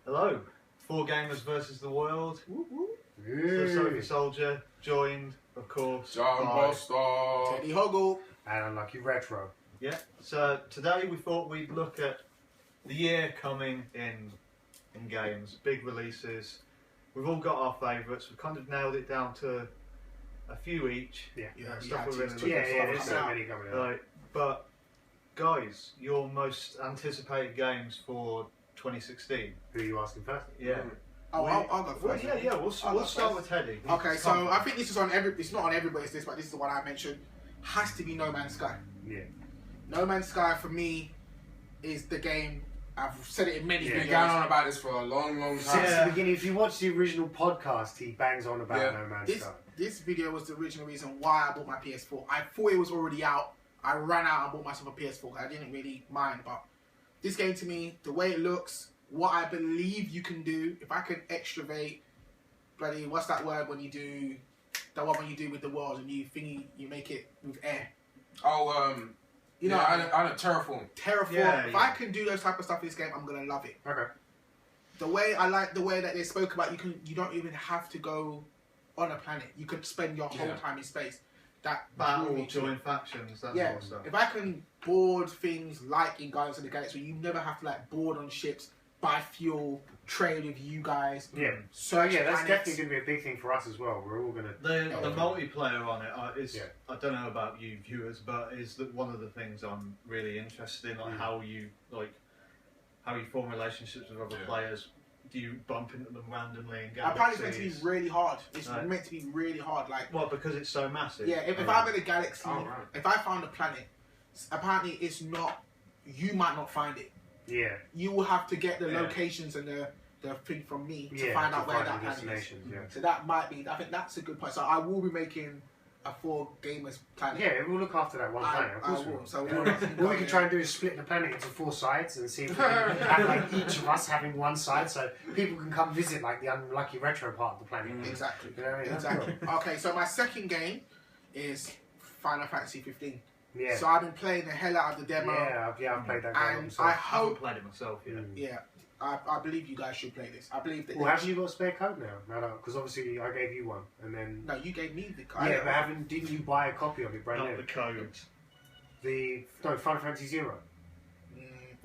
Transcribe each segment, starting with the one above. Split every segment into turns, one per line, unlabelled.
Hello, Four Gamers versus the World. The Sophie Soldier, joined, of course,
Jamboster,
TeddyHoggle,
and UnluckyRetro.
Yeah. So today we thought we'd look at the year coming in games, big releases. We've all got our favourites. We've kind of nailed it down to a few each.
Yeah.
Stuff we're really looking
there's so
forward
many coming
to.
out.
Right, but guys, your most anticipated games for 2016.
Who are you asking first?
Yeah.
Oh, I'll go
Well,
first.
we'll start with Teddy.
Okay, so I think this is on it's not on everybody's list, but this is the one I mentioned. Has to be No Man's Sky.
Yeah.
No Man's Sky for me is the game. I've said it in many
He's
videos.
been going on about this for a long time.
Since the beginning, if you watch the original podcast, he bangs on about No Man's Sky.
This video was the original reason why I bought my PS4. I thought it was already out. I ran out and bought myself a PS4. I didn't really mind, but this game to me, the way it looks, what I believe you can do, if I can extravate, bloody, what's that word when you do, the one when you do with the world and you make it with air.
Oh,
you know,
I know Terraform.
Terraform. If I can do those type of stuff in this game, I'm gonna love it.
Okay.
I like the way that they spoke about you don't even have to go on a planet. You could spend your whole time in space. That
battle, join factions, that sort of stuff.
If I can board things like in Guardians of the Galaxy, where you never have to like board on ships, buy fuel, trade with you guys.
Yeah.
Search
that's
planets.
definitely going to be a big thing for us as well. We're all going to...
The multiplayer on it is, I don't know about you viewers, but is that one of the things I'm really interested in, like how you form relationships with other players. Do you bump into them randomly and galaxies?
Apparently it's meant to be really hard. It's meant to be really hard. Like,
well, because it's so massive.
Yeah, if I'm in a galaxy, if I found a planet, apparently it's not, you might not find it.
Yeah.
You will have to get the locations and the thing from me to find out where that planet is.
Yeah.
So that might be, I think that's a good point. So I will be making a 4 gamers planet.
Yeah, we'll look after that one planet. Of course we will.
So
what we can try and do is split the planet into 4 sides and see if we can have like each of us having one side, so people can come visit like the UnluckyRetro part of the planet.
Exactly.
You know what I mean?
Exactly. Okay, so my second game is Final Fantasy 15.
Yeah.
So I've been playing the hell out of the demo.
Yeah, I've played that game.
And I hope...
haven't played it myself yet.
Yeah. I believe you guys should play this. I believe that...
Well, haven't you got a spare code now? No, because obviously I gave you one, and then...
No, you gave me the code.
Yeah, but didn't you buy a copy of it brand new?
Not the code.
No, Final Fantasy 0.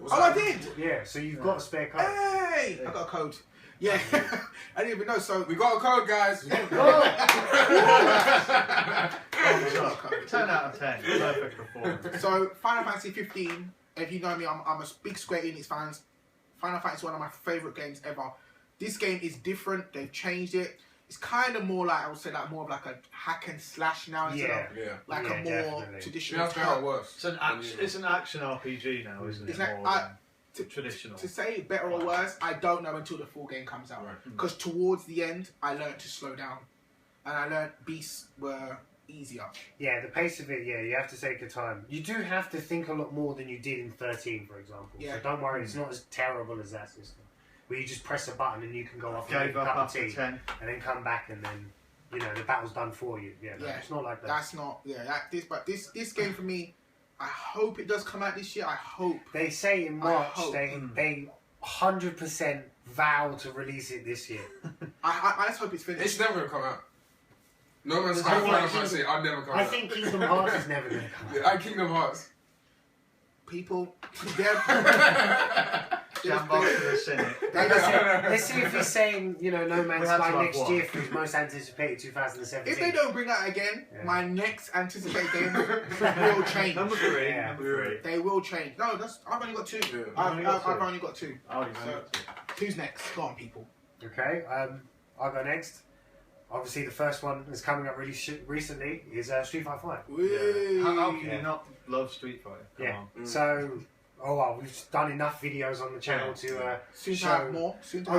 Oh, I did!
Yeah, so you've got a spare code.
Hey! I got a code. Yeah. I didn't even know, so...
We got a code, guys.
10 out of 10. Perfect performance.
So, Final Fantasy 15, if you know me, I'm a big Square Enix fan. Final Fantasy is one of my favourite games ever. This game is different. They've changed it. It's kind of more like, I would say, like more of like a hack and slash now instead of like a more
definitely.
traditional.
That's how it works.
It's an action RPG now, isn't it?
It's like,
more traditional.
To say better or worse, I don't know until the full game comes out. Because towards the end, I learned to slow down, and I learned beasts were easier.
Yeah, the pace of it, you have to take your time. You do have to think a lot more than you did in 13, for example. Yeah. So don't worry, it's not as terrible as that system. Where you just press a button and you can go off and make a cup of tea, 10. And then come back and then, the battle's done for you. Yeah, it's not like that.
That's not, but this game for me, I hope it does come out this year. I hope.
They say in March, they 100% vow to release it this year.
I just hope it's finished.
It's never going to come out. No Man's Sky Final Fantasy, I'd never come out.
I think Kingdom Hearts is never going to come out.
Kingdom Hearts.
People,
Jamboster the cynic.
Let's see if he's saying, No Man's Sky next year for his most anticipated 2017.
If they don't bring that again, my next anticipated game will change.
Number 3.
They will change. No, I've only got 2.
Yeah.
I've only got 2.
Oh, you've only got 2.
Who's next? Go on, people.
Okay, I'll go next. Obviously, the first one that's coming up really recently is Street Fighter 5.
Yeah. How can you not love Street Fighter? Come on.
So, we've done enough videos on the channel to
soon
show...
to have more. Soon to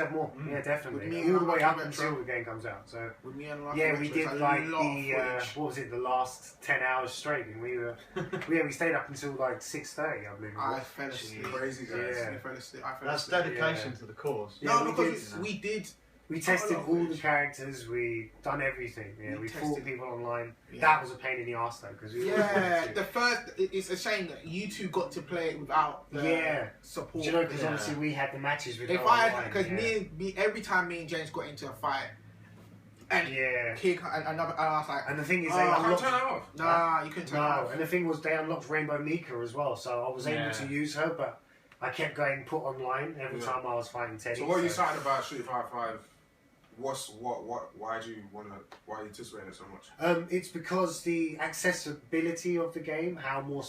have more.
Yeah, definitely.
Me
All the way up
Retro.
until the game comes out. So,
with me and
we did like the last 10 hours straight, and we stayed up until like 6:30, I believe.
I fell asleep.
Crazy guys.
I fell asleep.
That's dedication to the cause.
No, because we did
We tested all the characters. We done everything. Yeah, we fought people online.
Yeah.
That was a pain in the arse though, because
the first. It's a shame that you two got to play it without the support.
Do you know, because obviously we had the matches with.
If I, because me, every time me and James got into a fight, and kick another, and I was like,
and the thing is,
they unlocked. Turn it off.
Nah, you couldn't turn it off.
And the thing was, they unlocked Rainbow Mika as well, so I was able to use her, but I kept going put online every time I was fighting Teddy.
So what are you saying about Street Fighter 5? Why do you why are you anticipating it so much?
It's because the accessibility of the game, how more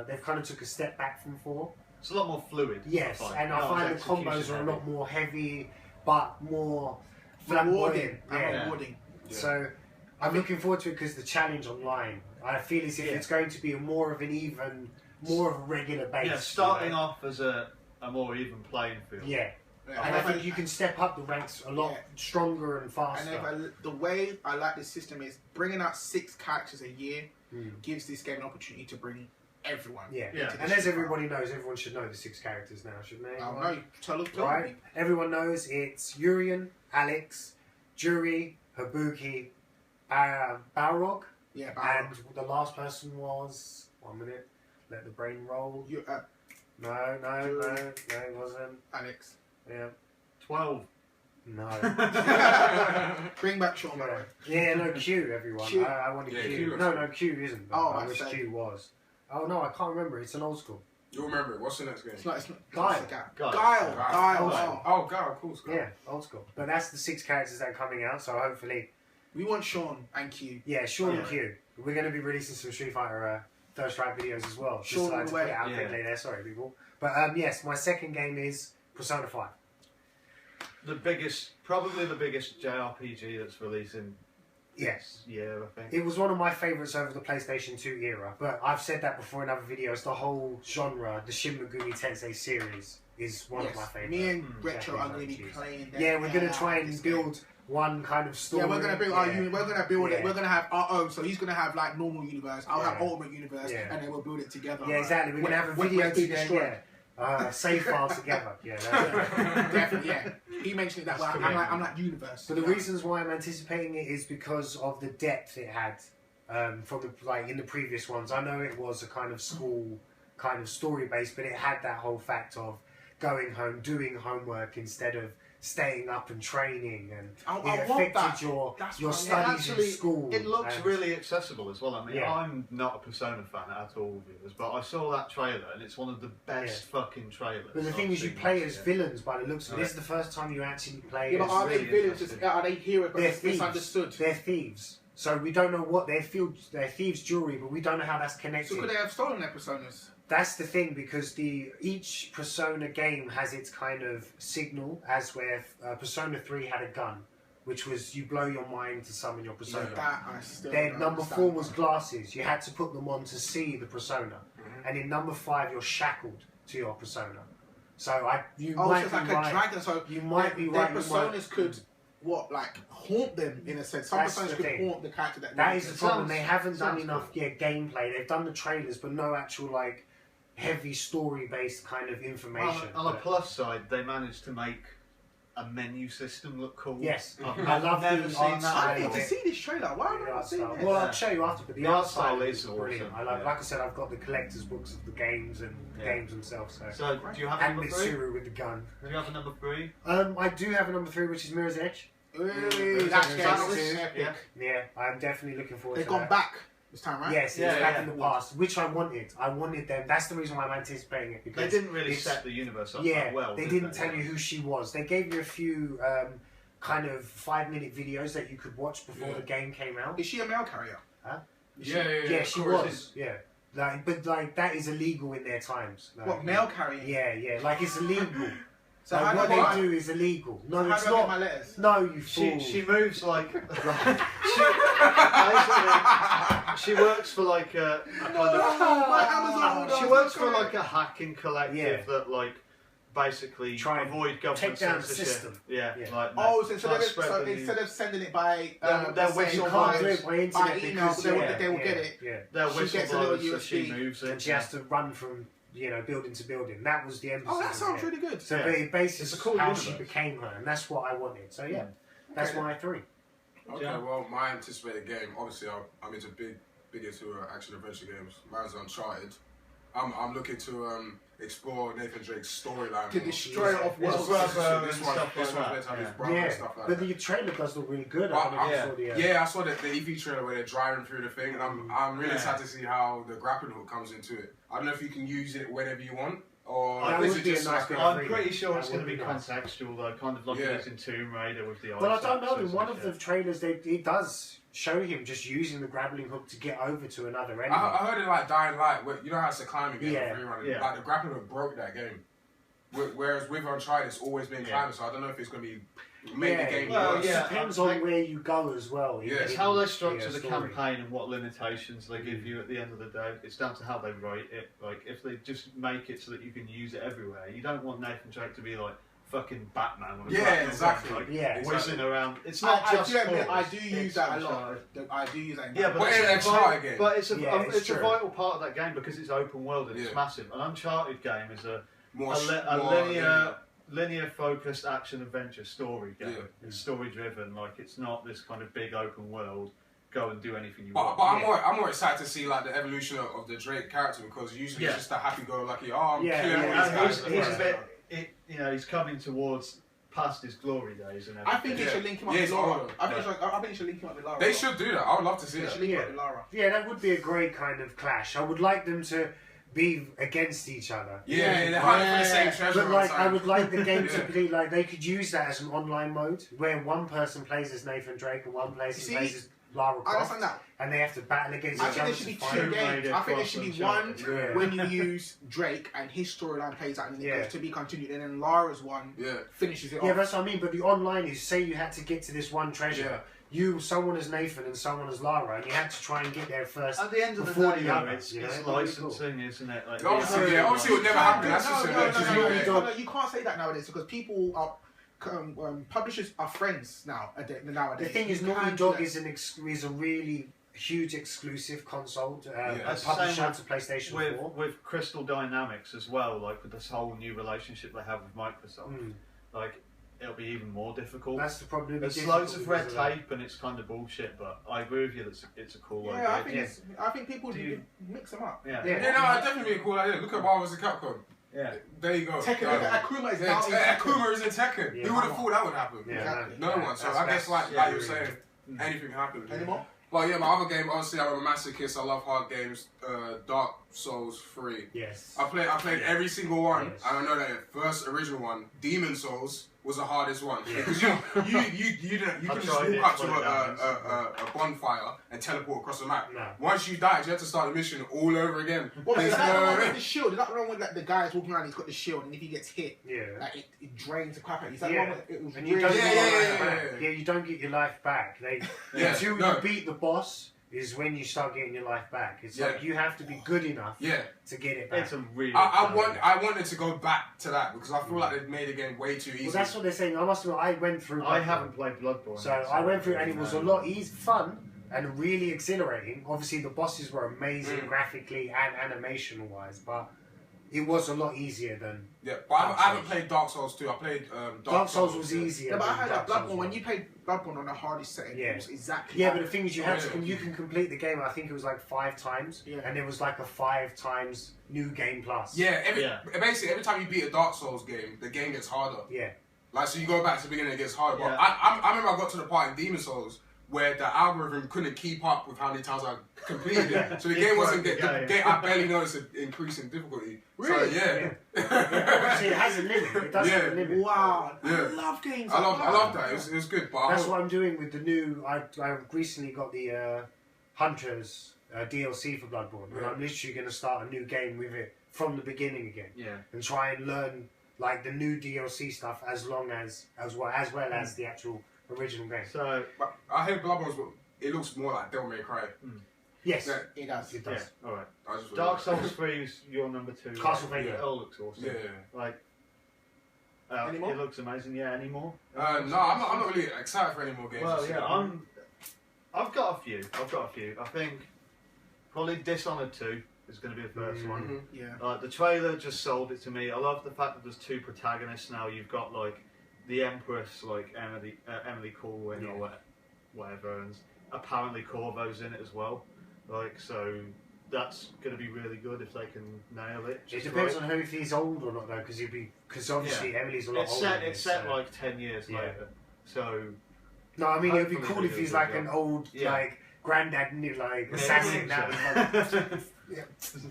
they've kind of took a step back from 4.
It's a lot more fluid.
Yes, and I find the combos are a lot more heavy, but more
rewarding.
Rewarding. So I'm looking forward to it because the challenge online, I feel as if it's going to be more of a regular base.
Yeah, starting off as a more even playing field.
Yeah. And I think you can step up the ranks a lot stronger and faster.
And the way I like this system is bringing out 6 characters a year gives this game an opportunity to bring everyone.
Yeah. And as everybody knows, everyone should know the 6 characters now, shouldn't they?
Oh no, tell
right?
me.
Everyone knows it's Urien, Alex, Juri, Habuki, Balrog.
Yeah, Balrog.
And the last person was 1 minute. Let the brain roll. No, it wasn't.
Alex.
Yeah.
12.
No.
Bring back Sean, by the way.
Yeah, no, Q, everyone.
Q.
I wanted Q.
Q
No, Q isn't. I wish
say.
Q was. Oh, no, I can't remember. It's an old school.
You'll remember it. What's the next game?
It's not
Guile.
Guile.
Oh, Guile, of course.
Yeah, old school. But that's the 6 characters that are coming out, so hopefully...
We want Sean and Q.
Yeah, Sean and Q. We're going to be releasing some Street Fighter First Strike videos as well.
Sean
just to put it out quickly there. Sorry, people. But yes, my second game is Persona 5.
Probably the biggest JRPG that's releasing
this
year, I think.
It was one of my favourites over the PlayStation 2 era, but I've said that before in other videos, the whole genre, the Shin Megami Tensei series, is one of my favourites.
Me and Retro are going to be playing that.
Yeah, we're going to try and build one kind of story.
Yeah, we're going to build our we're going to build it. We're going to have our own. So he's going to have like normal universe. I'll have ultimate universe, and then we'll build it together.
Yeah, exactly. We're going to have a video together. Save files together. Yeah,
definitely. Yeah, he mentioned it that way. I'm like universe.
But the reasons why I'm anticipating it is because of the depth it had from in the previous ones. I know it was a kind of school kind of story based, but it had that whole fact of going home, doing homework instead of staying up and training, and it affected your studies in school.
It looks really accessible as well. I mean, I'm not a Persona fan at all, viewers, but I saw that trailer and it's one of the best fucking trailers.
But the thing is, you play as villains by the looks of it. This is the first time you actually play.
Yeah, but are they villains? Are they heroes? But they're misunderstood.
They're thieves. So we don't know what they're thieves' jewelry, but we don't know how that's connected.
So could they have stolen their personas?
That's the thing, because each Persona game has its kind of signal, as where Persona 3 had a gun, which was you blow your mind to summon your Persona. Then number 4 was glasses. You had to put them on to see the Persona. And in number 5, you're shackled to your Persona. So you might be right. A dragon, so you might be right.
Their personas could haunt them in a sense. Some personas could haunt the character
that is the problem. They haven't done enough gameplay. They've done the trailers, but no actual heavy story-based kind of information.
On the plus side, they managed to make a menu system look cool.
Yes, I love the art style.
I need to see this trailer. Why have I not seen this?
Well, I'll show you after. But the art style is
brilliant.
I like I said, I've got the collector's books of the games and the games themselves.
So do you have
and
number 3?
Mitsuru with the gun.
Do you have a number 3?
I do have a number 3, which is Mirror's Edge.
That's epic.
Yeah, I'm definitely looking forward to that.
They've gone back this time, right?
Yes, it's back in the past, which I wanted. I wanted them. That's the reason why I'm anticipating it. Because
they didn't really set the universe up that well.
They didn't tell you who she was. They gave you a few kind of 5-minute videos that you could watch before the game came out.
Is she a mail carrier?
Huh?
Yeah,
she was. Yeah. But that is illegal in their times.
What, mail carrying?
Yeah. It's illegal.
So
what they do is illegal. No,
so
it's
how do I
not.
get my letters?
No, you fool.
She moves like. She works for a kind of. She works for a hacking collective that basically avoid government censorship. Yeah.
So instead of sending it by
by
email, they will get it.
They're whistleblowers, so she moves it.
And she has to run from building to building. That was the emphasis.
Oh, that sounds really good.
So it bases
cool
how
universe.
she became her, and that's what I wanted. So yeah, that's my 3.
Okay, well, my anticipated game, obviously, I'm into big into action adventure games. Mine's Uncharted. I'm looking to explore Nathan Drake's storyline.
To destroy it off world.
This one's meant to have his brother and stuff like that.
But the trailer does look really good.
I saw the EV trailer where they're driving through the thing, and I'm really excited to see how the grappling hook comes into it. I don't know if you can use it whenever you want. Or
is it just
I'm pretty sure it's going to be contextual though, kind of like it is in Tomb Raider with the.
Well, I don't know. In one of the trailers, it does show him just using the grappling hook to get over to another enemy.
I heard it like Dying Light. You know how it's a climbing game.
Yeah.
Like the grappling hook broke that game. Whereas with Uncharted, it's always been climbing. So I don't know if it's going to be make the game worse.
It depends on where you go as well.
Yeah.
It's how they structure the campaign and what limitations they give you at the end of the day. It's down to how they write it. Like, if they just make it so that you can use it everywhere, you don't want Nathan Drake to be like fucking Batman. Whizzing around. It's not just
I do use that a lot. I do use that.
But it's a vital part of that game because it's open world and it's massive. An Uncharted game is a linear focused action adventure story game. It's story driven. Like, it's not this kind of big open world. Go and do anything you want.
But I'm more excited to see like the evolution of the Drake character because usually it's just a happy-go-lucky. I'm killing all these guys.
He's a bit. He's coming towards past his glory days and everything.
I think he should link him up with Lara. I think he should link him up with Lara.
They should do that. I would love to see that.
Link him up with Lara.
Yeah, that would be a great kind of clash. I would like them to be against each other.
They're hunting for the same treasure.
But like, I would like the game to be like they could use that as an online mode where one person plays as Nathan Drake and one person plays as Lara Croft.
I understand that.
And they have to battle against each other.
I think there should be 2 games. I think there should be one when you use Drake and his storyline plays out and it goes to be continued, and then Lara's one finishes it off.
Yeah, that's what I mean. But the online is, say you had to get to this one treasure. Someone as Nathan and someone as Lara, and you had to try and get there first.
At the end of the day, it's licensing, isn't it? Like,
obviously, it would never happen.
No, you can't say that nowadays because people are. Publishers are friends nowadays.
The thing is, Naughty Dog is a really huge exclusive console publisher to PlayStation 4.
With Crystal Dynamics as well, like with this whole new relationship they have with Microsoft. Like, it'll be even more difficult.
That's the problem.
There's loads of red tape and it's kind of bullshit, but I agree with you that it's a cool idea.
I think people mix them up.
It'd definitely be a cool idea. Look at Marvel's Capcom.
Yeah.
There you go.
Tekken, Akuma is now
Akuma is in Tekken. Who would have thought that would happen? No one. So I guess like you were saying, anything happens.
Anymore?
Well, my other game, obviously I'm a masochist. I love hard games. Dark Souls 3.
Yes.
I played every single one. Yes. And I know that the first original one, Demon Souls, was the hardest one because you can just walk up to a bonfire and teleport across the map.
No.
Once you died, you have to start the mission all over again.
Well, is that the one with the shield? Is that the one with like the guy's walking around? He's got the shield, and if he gets hit, like it drains the crap out. Is that the one with it was
and you don't get your life back. You don't get your life back. Until you beat the boss is when you start getting your life back. It's like you have to be good enough to get it back.
It's a really
I wanted to go back to that because I feel like they've made the game way too easy.
Well, that's what they're saying. I went through.
I haven't played Bloodborne.
So I went through, and it was a lot fun and really exhilarating. Obviously, the bosses were amazing graphically and animation wise, but it was a lot easier than.
Yeah, but I haven't played Dark Souls 2. I played
Dark Souls was easier.
Yeah, but I heard that Bloodborne, when you played Bloodborne on the hardest setting, it was exactly.
Yeah, but the thing is, you can complete the game. I think it was like 5 times, and it was like a 5 times new game plus.
Basically every time you beat a Dark Souls game, the game gets harder.
Yeah.
Like, so you go back to the beginning, it gets harder. But I remember I got to the part in Demon Souls where the algorithm couldn't keep up with how many times I completed it. So the game wasn't I barely noticed an increase in difficulty.
Really?
So,
Obviously, it has a limit. It does have a limit.
Wow. I love games.
I love that. It was good. But
that's what I'm doing with the new. I recently got the Hunters DLC for Bloodborne, and I'm literally going to start a new game with it from the beginning again.
Yeah.
And try and learn like the new DLC stuff as well as the actual original game.
So, but I heard Bloodborne it looks more like Devil May Cry.
Yes,
it does.
It does.
Yeah. All right. Dark Souls 3 is your number 2.
Castlevania.
It all looks awesome.
Yeah.
Like.
Anymore?
It looks amazing. Yeah. Any more?
No, I'm not really excited for any more games.
Well, yeah, I've got a few. I think probably Dishonored 2 is going to be the first one.
Yeah.
The trailer just sold it to me. I love the fact that there's 2 protagonists now. You've got like the Empress, like Emily Corwin or whatever, and apparently Corvo's in it as well. Like, so that's going to be really good if they can nail it.
It depends on if he's old or not, though, because obviously Emily's a lot older.
It's set like 10 years later. So
no, I mean, it'd be cool if he's like an old like granddad, like assassin.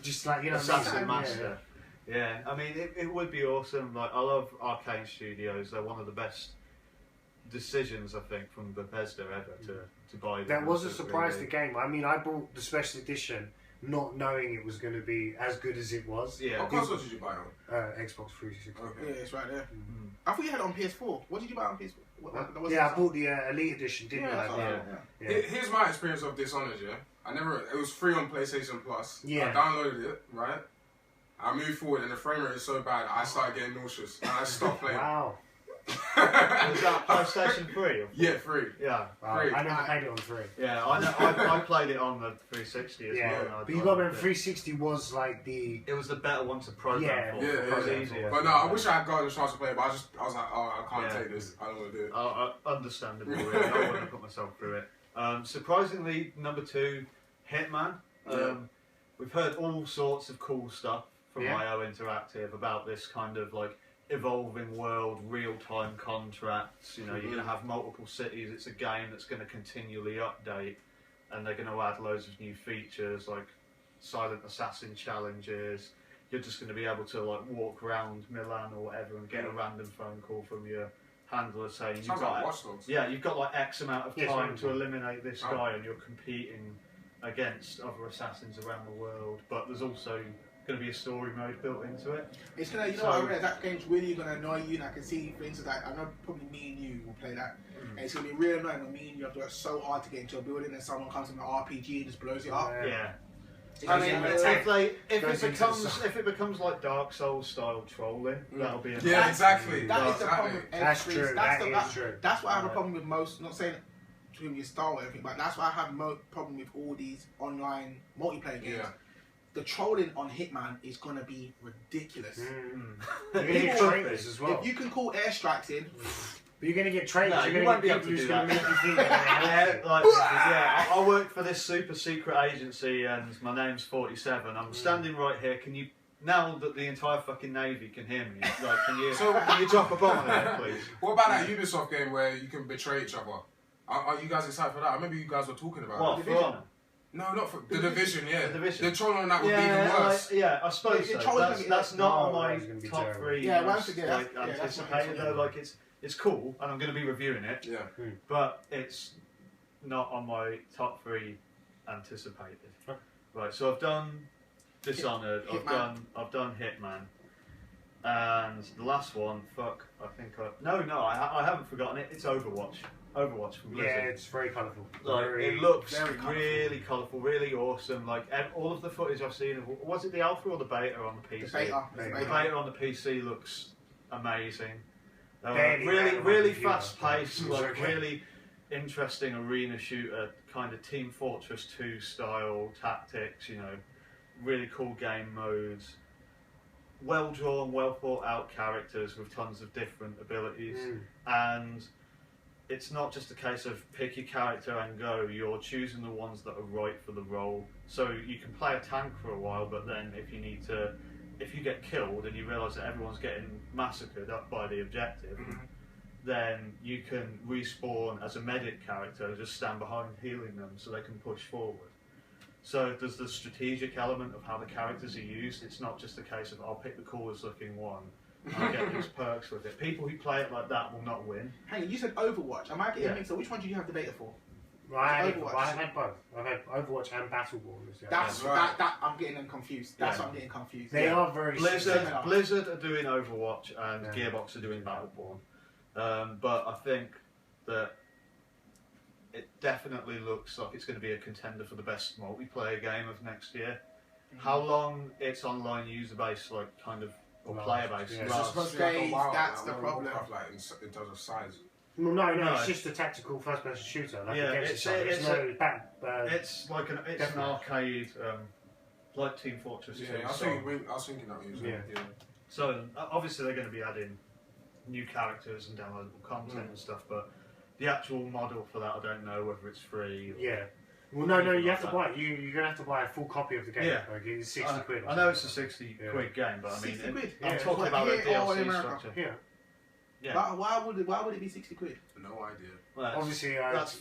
Just like, you know,
assassin master. Yeah, I mean, it would be awesome. Like, I love Arcane Studios. They're one of the best decisions, I think, from Bethesda ever to buy them.
That was a surprise, the game. I mean, I bought the special edition not knowing it was going to be as good as it was.
Yeah. What console did you buy on?
Xbox 360.
Okay.
Yeah, it's right there. I thought you had it on PS4. What did you buy on PS4?
I bought the Elite Edition, didn't I?
Here's my experience of Dishonored, it was free on PlayStation Plus. I downloaded it, right? I moved forward and the frame rate is so bad, I started getting nauseous and I stopped playing.
Wow.
Was that PlayStation 3?
Yeah, 3.
Yeah.
Free.
I never played it on 3.
Yeah, I played it on the 360 as well.
But you got to remember, 360 was like the...
It was the better one to program for.
It
was easier.
But no, I wish I had gotten a chance to play it, but I was like, oh, I can't take this. I don't want to do it.
Understandable, really. I wouldn't have put myself through it. Surprisingly, number 2, Hitman. We've heard all sorts of cool stuff from IO Interactive about this kind of like evolving world, real-time contracts. You know, you're going to have multiple cities. It's a game that's going to continually update, and they're going to add loads of new features like silent assassin challenges. You're just going to be able to like walk around Milan or whatever and get a random phone call from your handler saying you've got you've got like X amount of time to eliminate this guy, and you're competing against other assassins around the world. But there's also going to be a story mode built into it.
It's gonna, that game's really gonna annoy you, and I can see, for instance, like, I know probably me and you will play that, and it's gonna be really annoying when me and you have to work so hard to get into a building, and someone comes in an RPG and just blows it up.
Yeah. I mean, if it becomes like Dark Souls style trolling, that'll be
exactly.
That is the problem with
That's true.
That's what I have a problem with most. Not saying to your style or anything, but that's why I have problem with all these online multiplayer games. The trolling on Hitman is gonna be ridiculous.
You're gonna get traitors as well.
If you can call airstrikes in.
But you're going to get traitors.
No,
you're
going
to
get people who's going to make you think I work for this super secret agency and my name's 47. I'm standing right here. Can you, now that the entire fucking Navy can hear me, like, can you drop a bomb on there, please?
What about that Ubisoft game where you can betray each other? Are you guys excited for that? I remember you guys were talking about
what,
it.
For Honor?
No, not for The Division,
The Division.
The trolling on that would be even worse.
I suppose so. That's not on my top 3.
Yeah, once again,
anticipated though. Like, it's cool, and I'm going to be reviewing it.
Yeah.
But it's not on my top 3 anticipated. Right. So I've done Dishonored. I've done Hitman, and the last one. I haven't forgotten it. It's Overwatch. Overwatch from Blizzard.
Yeah, it's very colourful.
Like, it looks really colourful, really awesome. Like, all of the footage I've seen, was it the alpha or the beta on the PC?
The
beta on the PC looks amazing. Really fast paced, like really interesting arena shooter, kind of Team Fortress 2 style tactics. You know, really cool game modes. Well drawn, well thought out characters with tons of different abilities, and it's not just a case of pick your character and go. You're choosing the ones that are right for the role. So you can play a tank for a while, but then if you get killed and you realise that everyone's getting massacred up by the objective, then you can respawn as a medic character and just stand behind healing them so they can push forward. So there's the strategic element of how the characters are used. It's not just a case of I'll pick the coolest looking one and I'll get these perks with it. People who play it like that will not win.
Hang on, you said Overwatch. Am I getting mixed up? Which one did you have the beta for?
I've had both. I've had Overwatch and Battleborn.
That's that. I'm getting them confused. That's what I'm getting confused.
They are very
similar. Blizzard are doing Overwatch and Gearbox are doing Battleborn. But I think that it definitely looks like it's going to be a contender for the best multiplayer game of next year. How long its online user base, like, kind of, or player base?
Yeah. That's the problem. Like, in terms of size.
Well, no, it's just a tactical first-person shooter. Like it's like an arcade
like Team Fortress 2.
Yeah, I was thinking that was yeah.
So obviously they're going to be adding new characters and downloadable content and stuff, but the actual model for that I don't know whether it's free. Or
Well, no, you have to buy it. You're going to have to buy a full copy of the game.
Yeah.
Like, it's 60 quid.
I know it's a 60 quid game, but I mean,
60 quid?
I'm talking about the DLC structure.
Yeah.
But why would it be 60 quid?
No idea.
Well,
obviously,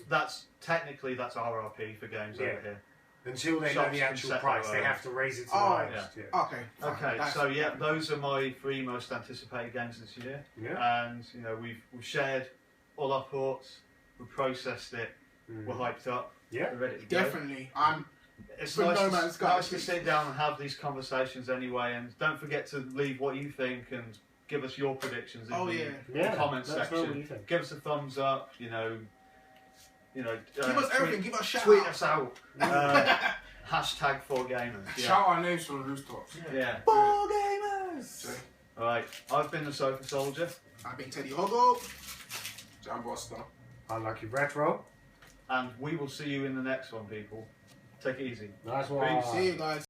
that's technically that's RRP for games over here.
Until they know the actual price, they have to raise it to the highest.
Okay.
So those are my 3 most anticipated games this year.
Yeah.
And you know, we've shared all our thoughts, we've processed it, we're hyped up.
Yeah.
We're ready to go.
Definitely.
It's nice to sit down and have these conversations anyway, and don't forget to leave what you think and give us your predictions in the comments section. Give us a thumbs up, you know,
give us everything. Give us a shout.
Tweet us out. Hashtag 4Gamers. Yeah.
Shout our names from the rooftops.
Yeah.
4Gamers.
All right. I've been the Sofa Soldier.
I've been TeddyHoggle.
Jamboster.
UnluckyRetro.
And we will see you in the next one, people. Take it easy.
Nice one.
See you guys.